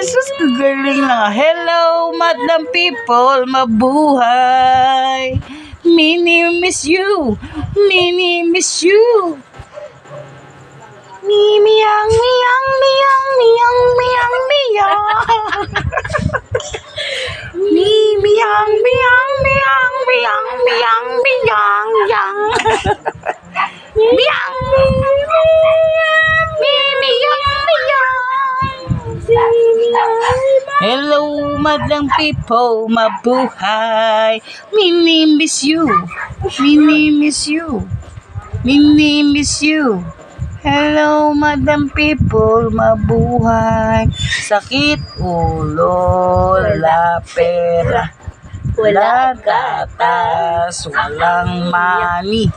Jesus, kagaling lang. Hello, madam people, mabuhay. Mini miss you. Mini miss you. Miyang, miyang, miyang, miyang, miyang, miyang. Miyang, miyang, miyang, miyang, miyang, miyang, yang. Miyang, hello, madlang people, mabuhay. Mini miss you. Mini miss you. Mini miss you. Hello, madam people, mabuhay. Sakit ulo, wala pera. Wala gatas, walang money.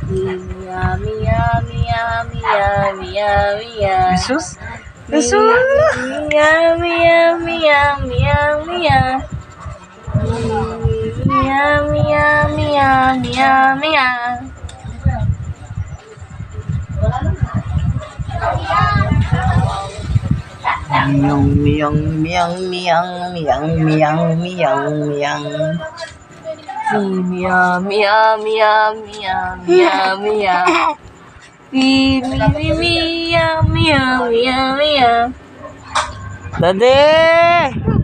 Yummy, yummy, yummy, yummy, yummy, yummy. Jesus? Jesus? Yummy, yummy, yummy, yummy, yummy. Yummy, yummy, yummy, yummy, yummy. Miyang, miyang, miyang, miyang, miyang, miyang, miyang, miyang. Yummy, yummy, yummy, yummy, yummy, yummy, yummy, yummy, yummy, yummy, yummy. Dade!